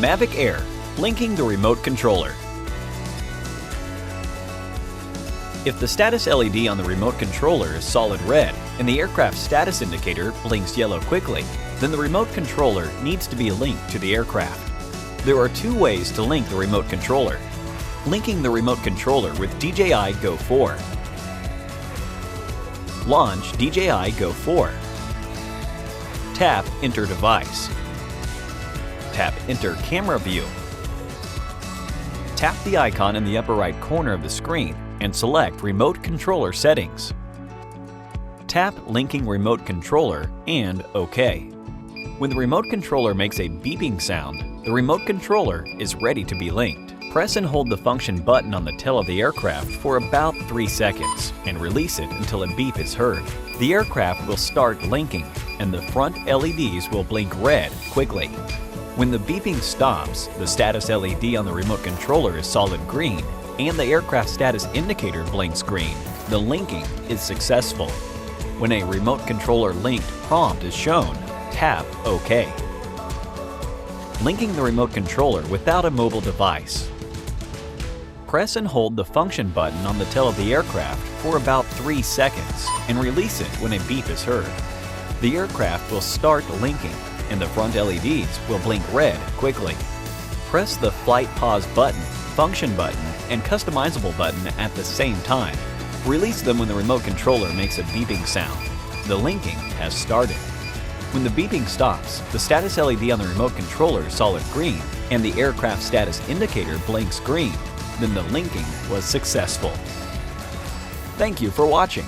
Mavic Air, linking the remote controller. If the status LED on the remote controller is solid red and the aircraft status indicator blinks yellow quickly, then the remote controller needs to be linked to the aircraft. There are two ways to link the remote controller. Linking the remote controller with DJI GO 4. Launch DJI GO 4. Tap Enter Device. Tap Enter Camera View. Tap the icon in the upper right corner of the screen and select Remote Controller Settings. Tap Linking Remote Controller and OK. When the remote controller makes a beeping sound, the remote controller is ready to be linked. Press and hold the function button on the tail of the aircraft for about 3 seconds and release it until a beep is heard. The aircraft will start linking and the front LEDs will blink red quickly. When the beeping stops, the status LED on the remote controller is solid green and the aircraft status indicator blinks green. The linking is successful. When a remote controller linked prompt is shown, tap OK. Linking the remote controller without a mobile device. Press and hold the function button on the tail of the aircraft for about 3 seconds and release it when a beep is heard. The aircraft will start linking and the front LEDs will blink red quickly. Press the Flight Pause button, Function button, and Customizable button at the same time. Release them when the remote controller makes a beeping sound. The linking has started. When the beeping stops, the status LED on the remote controller is solid green and the aircraft status indicator blinks green. Then the linking was successful. Thank you for watching.